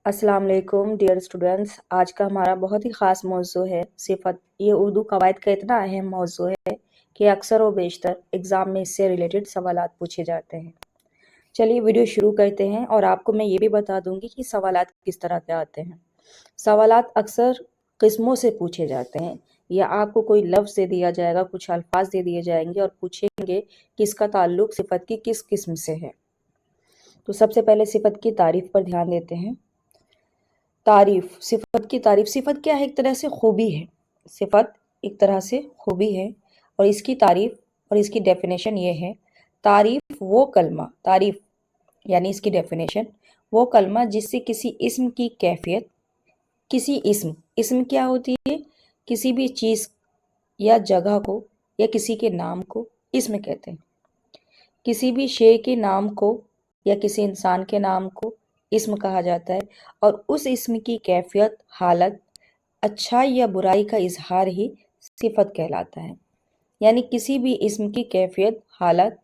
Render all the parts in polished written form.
अस्सलाम वालेकुम dear students. आज का हमारा बहुत ही ख़ास मौजू है सिफ़त। ये उर्दू कवायद का इतना अहम मौजू है कि अक्सर व बेशतर एग्ज़ाम में इससे रिलेटेड सवालात पूछे जाते हैं। चलिए वीडियो शुरू करते हैं और आपको मैं ये भी बता दूंगी कि सवालात किस तरह के आते हैं। सवालात अक्सर किस्मों से पूछे जाते हैं, या आपको कोई लफ्ज़ दे दिया जाएगा, कुछ अल्फाज दे दिए जाएंगे और पूछेंगे कि इसका ताल्लुक सिफ़त की किस किस्म से है। तो सबसे पहले सिफ़त की तारीफ़ पर ध्यान देते हैं। तारीफ, सिफत की तारीफ। सिफत क्या है? एक तरह से खूबी है। सिफत एक तरह से खूबी है और इसकी तारीफ और इसकी डेफिनेशन ये है। तारीफ वो कलमा, तारीफ यानी इसकी डेफिनेशन वो कलमा जिससे किसी इस्म की कैफियत, किसी इस्म क्या होती है? किसी भी चीज़ या जगह को या किसी के नाम को इस्म कहते हैं। किसी भी शे के नाम को या किसी इंसान के नाम को इस्म कहा जाता है और उस इस्म की कैफियत, हालत, अच्छाई या बुराई का इजहार ही सिफत कहलाता है। यानी किसी भी इस्म की कैफियत, हालत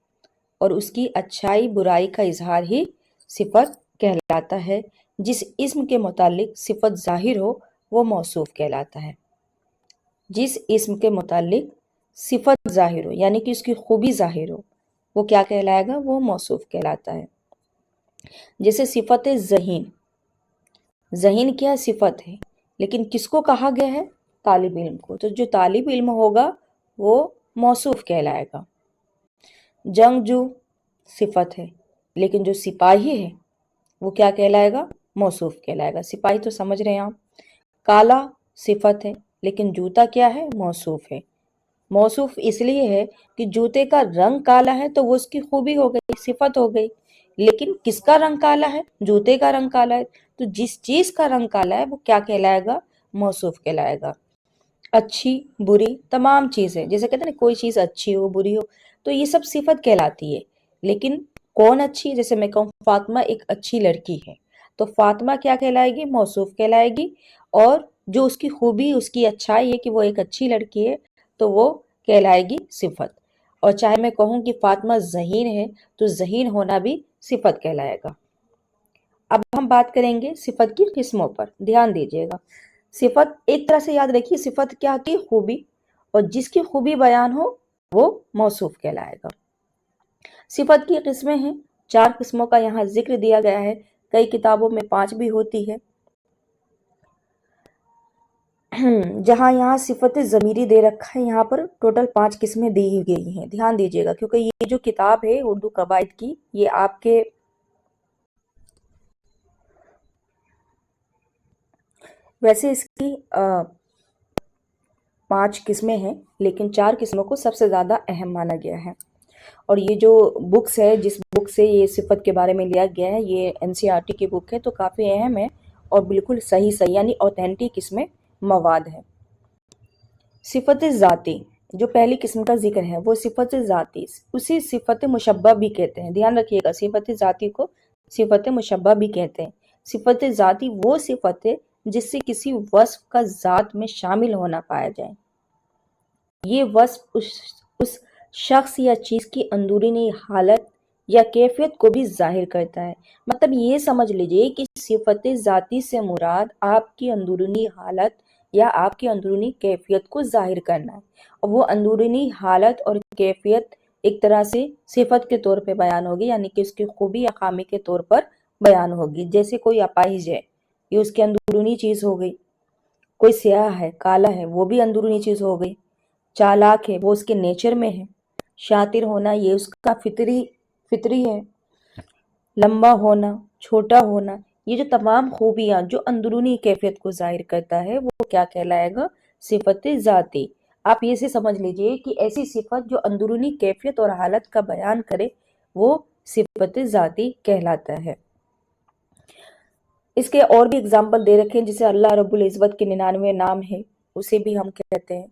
और उसकी अच्छाई, बुराई का इजहार ही सिफत कहलाता है। जिस इस्म के मुतालिक सिफत जाहिर हो वो मौसूफ कहलाता है। जिस इस्म के मुतालिक सिफत जाहिर हो यानी कि उसकी खूबी जाहिर हो वो क्या कहलाएगा? वो मौसूफ कहलाता है। जैसे सिफत ज़हीन। ज़हीन क्या सिफत है, लेकिन किसको कहा गया है? तालिब इल्म को। तो जो तालिब इल्म होगा वो मौसूफ कहलाएगा। जंगजू सिफत है, लेकिन जो सिपाही है वो क्या कहलाएगा? मौसूफ कहलाएगा। सिपाही तो समझ रहे हैं आप। काला सिफत है, लेकिन जूता क्या है? मौसूफ है। मौसूफ इसलिए है कि जूते का रंग काला है तो वो उसकी खूबी हो गई, सिफत हो गई। लेकिन किसका रंग काला है? जूते का रंग काला है। तो जिस चीज का रंग काला है वो क्या कहलाएगा? मौसूफ कहलाएगा। अच्छी, बुरी, तमाम चीजें, जैसे कहते हैं ना कोई चीज अच्छी हो, बुरी हो, तो ये सब सिफत कहलाती है। लेकिन कौन अच्छी? जैसे मैं कहूँ फातिमा एक अच्छी लड़की है, तो फातिमा क्या कहलाएगी? मौसूफ कहलाएगी। और जो उसकी खूबी, उसकी अच्छाई है कि वो एक अच्छी लड़की है, तो वो कहलाएगी सिफत। और चाहे मैं कहूँ कि फातिमा ज़हीन है, तो ज़हीन होना भी सिफत कहलाएगा। अब हम बात करेंगे सिफत की किस्मों पर। ध्यान दीजिएगा। सिफत एक तरह से याद रखिए, सिफत क्या की? खूबी, और जिसकी खूबी बयान हो वो मौसूफ कहलाएगा। सिफत की किस्में हैं, 4 किस्मों का यहाँ जिक्र दिया गया है। कई किताबों में 5 भी होती है। जहाँ यहाँ सिफत ज़मीरी दे रखा है, यहाँ पर टोटल 5 किस्में दी गई हैं। ध्यान दीजिएगा, क्योंकि ये जो किताब है उर्दू कवायद की, ये आपके वैसे इसकी 5 किस्में हैं, लेकिन 4 किस्मों को सबसे ज़्यादा अहम माना गया है। और ये जो बुक्स है, जिस बुक से ये सिफत के बारे में लिया गया है, ये एनसीईआरटी की बुक है, तो काफ़ी अहम है और बिल्कुल सही सही यानी ऑथेंटिक इसमें मवाद है। सिफत ज़ाती, जो पहली किस्म का जिक्र है वो सिफत ज़ाती, उसी सिफत मुशब्बा भी कहते हैं। ध्यान रखिएगा, सिफत ज़ाती को सिफत मुशब्बा भी कहते हैं। सिफत ज़ाती वो सिफत है जिससे किसी वस्फ का ज़ात में शामिल होना पाया जाए। ये वस्फ उस शख्स या चीज़ की अंदरूनी हालत या कैफियत को भी जाहिर करता है। मतलब ये समझ लीजिए कि सिफत ज़ाती से मुराद आपकी अंदरूनी हालत या आपकी अंदरूनी कैफियत को जाहिर करना है। और वो अंदरूनी हालत और कैफियत एक तरह से सिफत के तौर पे बयान होगी, यानी कि उसकी खूबी या खामी के तौर पर बयान होगी। जैसे कोई अपाहिज है, ये उसकी अंदरूनी चीज़ हो गई। कोई स्याह है, काला है, वो भी अंदरूनी चीज़ हो गई। चालाक है, वो उसके नेचर में है। शातिर होना, ये उसका फितरी है। लंबा होना, छोटा होना, ये जो तमाम खूबियां जो अंदरूनी कैफियत को जाहिर करता है वो क्या कहलाएगा? सिफत ज़ाती। आप ये से समझ लीजिए कि ऐसी सिफत जो अंदरूनी कैफियत और हालत का बयान करे वो सिफत ज़ाती कहलाता है। इसके और भी एग्जाम्पल दे रखे हैं, जिसे अल्लाह रब्बुल इज़्ज़त के 99 नाम है, उसे भी हम कहते हैं।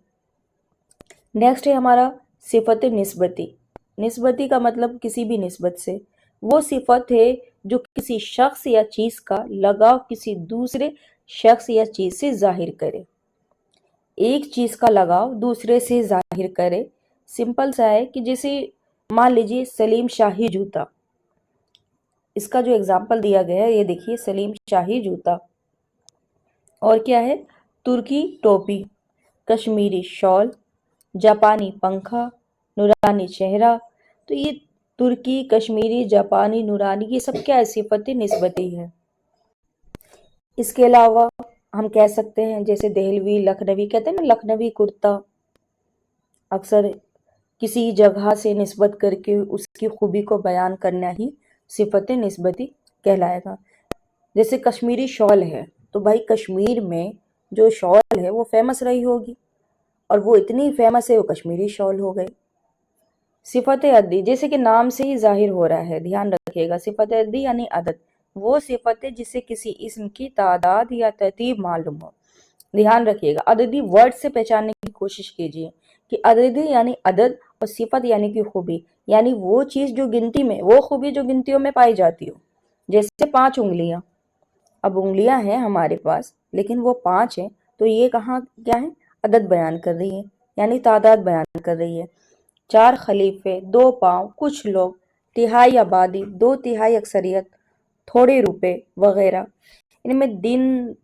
नेक्स्ट है हमारा सिफत निस्बती। निस्बती का मतलब किसी भी निस्बत से। वो सिफत है जो किसी शख्स या चीज़ का लगाव किसी दूसरे शख्स या चीज़ से जाहिर करे। एक चीज़ का लगाव दूसरे से जाहिर करे। सिंपल सा है कि जैसे मान लीजिए सलीम शाही जूता, اس کا جو اگزامپل دیا گیا ہے یہ دیکھیے، سلیم شاہی جوتا، اور کیا ہے، ترکی ٹوپی، کشمیری شال، جاپانی پنکھا، نورانی چہرہ۔ تو یہ ترکی، کشمیری، جاپانی، نورانی، یہ سب کیا ہے، صفت نسبتی ہے۔ اس کے علاوہ ہم کہہ سکتے ہیں جیسے دہلوی، لکھنوی، کہتے ہیں نا لکھنوی کرتا، اکثر کسی جگہ سے نسبت کر کے اس کی خوبی کو بیان کرنا ہی صفت نسبتی کہلائے گا۔ جیسے کشمیری شال ہے تو بھائی کشمیر میں جو شال ہے وہ فیمس رہی ہوگی، اور وہ اتنی فیمس ہے وہ کشمیری شال ہو گئی۔ صفت عددی، جیسے کہ نام سے ہی ظاہر ہو رہا ہے، دھیان رکھیے گا، صفت عددی یعنی عدد، وہ صفت ہے جس سے کسی اسم کی تعداد یا ترتیب معلوم ہو۔ دھیان رکھیے گا، عددی ورڈ سے پہچاننے کی کوشش کیجیے کہ عددی یعنی عدد، اور صفت یعنی کہ خوبی، یعنی وہ چیز جو گنتی میں، وہ خوبی جو گنتیوں میں پائی جاتی ہو۔ جیسے 5 انگلیاں، اب انگلیاں ہیں ہمارے پاس لیکن وہ 5 ہیں، تو یہ کہاں کیا ہے، عدد بیان کر رہی ہے، یعنی تعداد بیان کر رہی ہے۔ 4 خلیفے، 2 پاؤں، کچھ لوگ، تہائی آبادی، 2/3 اکثریت، تھوڑے روپے وغیرہ۔ ان میں دن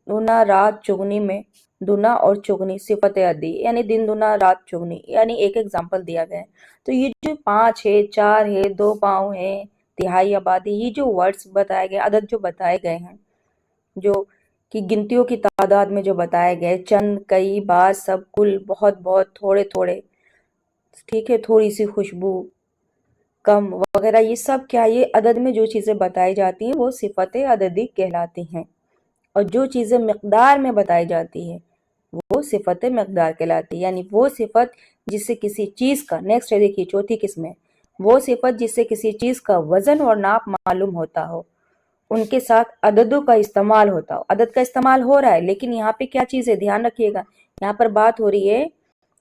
دنا رات چگنی میں دنا اور چگنی صفت عددی، یعنی دن دنا رات چگنی، یعنی ایک ایگزامپل دیا گیا ہے۔ تو یہ جو 5 ہے، 4 ہے، 2 پاؤں ہے، تہائی آبادی، یہ جو ورڈز بتائے گئے، عدد جو بتائے گئے ہیں، جو کہ گنتیوں کی تعداد میں جو بتائے گئے، چند، کئی، بعض، سب، کل، بہت بہت، تھوڑے تھوڑے، ٹھیک ہے، تھوڑی سی خوشبو، کم وغیرہ، یہ سب کیا، یہ عدد میں جو چیزیں بتائی جاتی ہیں وہ صفت عددی کہلاتی ہیں، اور جو چیزیں مقدار میں بتائی جاتی ہیں وہ صفت مقدار کہلاتی ہے، یعنی وہ صفت جس سے کسی چیز کا، نیکسٹ ہے دیکھیے چوتھی قسم ہے، وہ صفت جس سے کسی چیز کا وزن اور ناپ معلوم ہوتا ہو، ان کے ساتھ عددوں کا استعمال ہوتا ہو۔ عدد کا استعمال ہو رہا ہے لیکن یہاں پہ کیا چیز ہے، دھیان رکھیے گا، یہاں پر بات ہو رہی ہے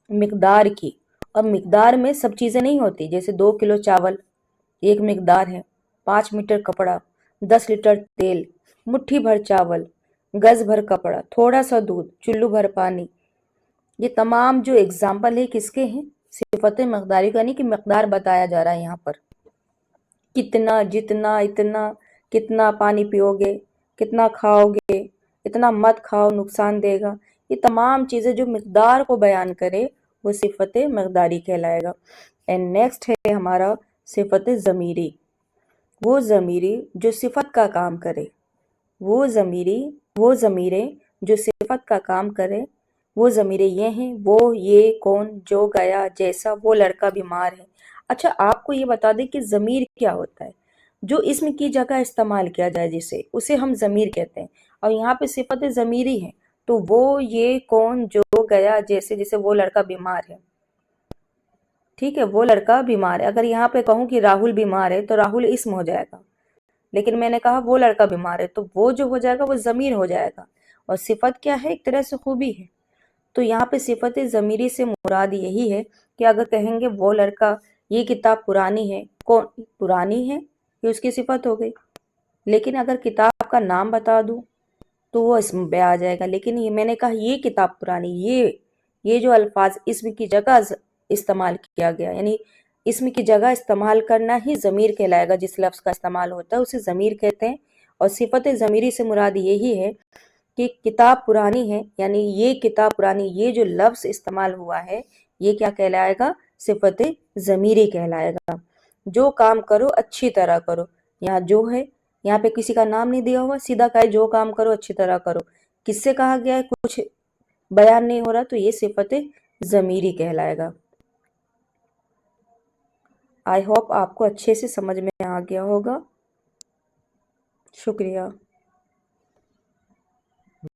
مقدار کی، اور مقدار میں سب چیزیں نہیں ہوتی، جیسے 2 کلو چاول ایک مقدار ہے، 5 میٹر کپڑا، 10 لیٹر تیل، مٹھی بھر چاول، گز بھر کپڑا، تھوڑا سا دودھ، چلو بھر پانی۔ یہ تمام جو اگزامپل ہے کس کے ہیں، صفت مقداری کا، یعنی کہ مقدار بتایا جا رہا ہے یہاں پر، کتنا، جتنا، اتنا، کتنا پانی پیو گے، کتنا کھاؤ گے، اتنا مت کھاؤ نقصان دے گا، یہ تمام چیزیں جو مقدار کو بیان کرے وہ صفت مقداری کہلائے گا۔ اینڈ نیکسٹ ہے ہمارا صفت ضمیری، وہ ضمیری جو صفت کا کام کرے، وہ ضمیریں جو صفت کا کام کرے، وہ ضمیریں یہ ہیں، وہ، یہ، کون، جو، گیا، جیسا، وہ لڑکا بیمار ہے۔ اچھا آپ کو یہ بتا دیں کہ ضمیر کیا ہوتا ہے، جو اسم کی جگہ استعمال کیا جائے جسے، اسے ہم ضمیر کہتے ہیں، اور یہاں پہ صفت ضمیری ہے، تو وہ، یہ، کون، جو، گیا، جیسے، جیسے وہ لڑکا بیمار ہے، ٹھیک ہے، وہ لڑکا بیمار ہے۔ اگر یہاں پہ کہوں کہ راہل بیمار ہے تو راہل اسم ہو جائے گا، لیکن میں نے کہا وہ لڑکا بیمار ہے تو وہ جو ہو جائے گا وہ ضمیر ہو جائے گا، اور صفت کیا ہے، ایک طرح سے خوبی ہے۔ تو یہاں پہ صفت ضمیری سے مراد یہی ہے کہ اگر کہیں گے وہ لڑکا، یہ کتاب پرانی ہے، کون پرانی ہے، یہ اس کی صفت ہو گئی، لیکن اگر کتاب کا نام بتا دوں تو وہ اسم پہ آ جائے گا، لیکن یہ میں نے کہا یہ کتاب پرانی، یہ جو الفاظ اسم کی جگہ استعمال کیا گیا، یعنی اسم کی جگہ استعمال کرنا ہی ضمیر کہلائے گا، جس لفظ کا استعمال ہوتا ہے اسے ضمیر کہتے ہیں، اور صفت ضمیری سے مراد یہی ہے کہ کتاب پرانی ہے، یعنی یہ کتاب پرانی، یہ جو لفظ استعمال ہوا ہے یہ کیا کہلائے گا، صفت ضمیری کہلائے گا۔ جو کام کرو اچھی طرح کرو، یہاں جو ہے، یہاں پہ کسی کا نام نہیں دیا ہوا، سیدھا کہے جو کام کرو اچھی طرح کرو، کس سے کہا گیا ہے، کچھ بیان نہیں ہو رہا، تو یہ صفت ضمیری کہلائے گا۔ آئی ہوپ آپ کو اچھے سے سمجھ میں آ گیا ہوگا، شکریہ۔